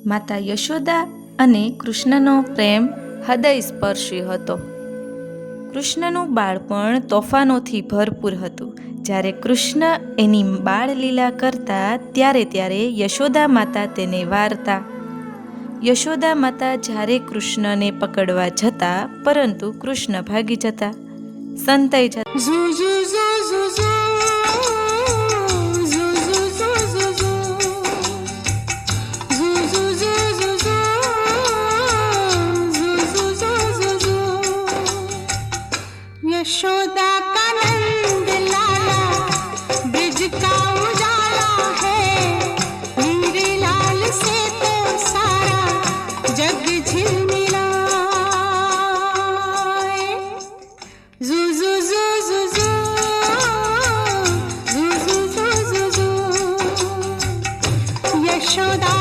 માતા યશોદા અને કૃષ્ણનો પ્રેમ હૃદયસ્પર્શી હતો. કૃષ્ણનું બાળપણ તોફાનોથી ભરપૂર હતું. જ્યારે કૃષ્ણ એની બાળલીલા કરતા ત્યારે યશોદા માતા તેને વારતા. યશોદા માતા જ્યારે કૃષ્ણને પકડવા જતા, પરંતુ કૃષ્ણ ભાગી જતા, સંતાઈ જતા. यशोदा का नंद लाला ब्रिज का उजाला है, मेरे लाल से तो सारा जग झिलमिलाए. जू जू जू जू जू जू जू जू जू जू. यशोदा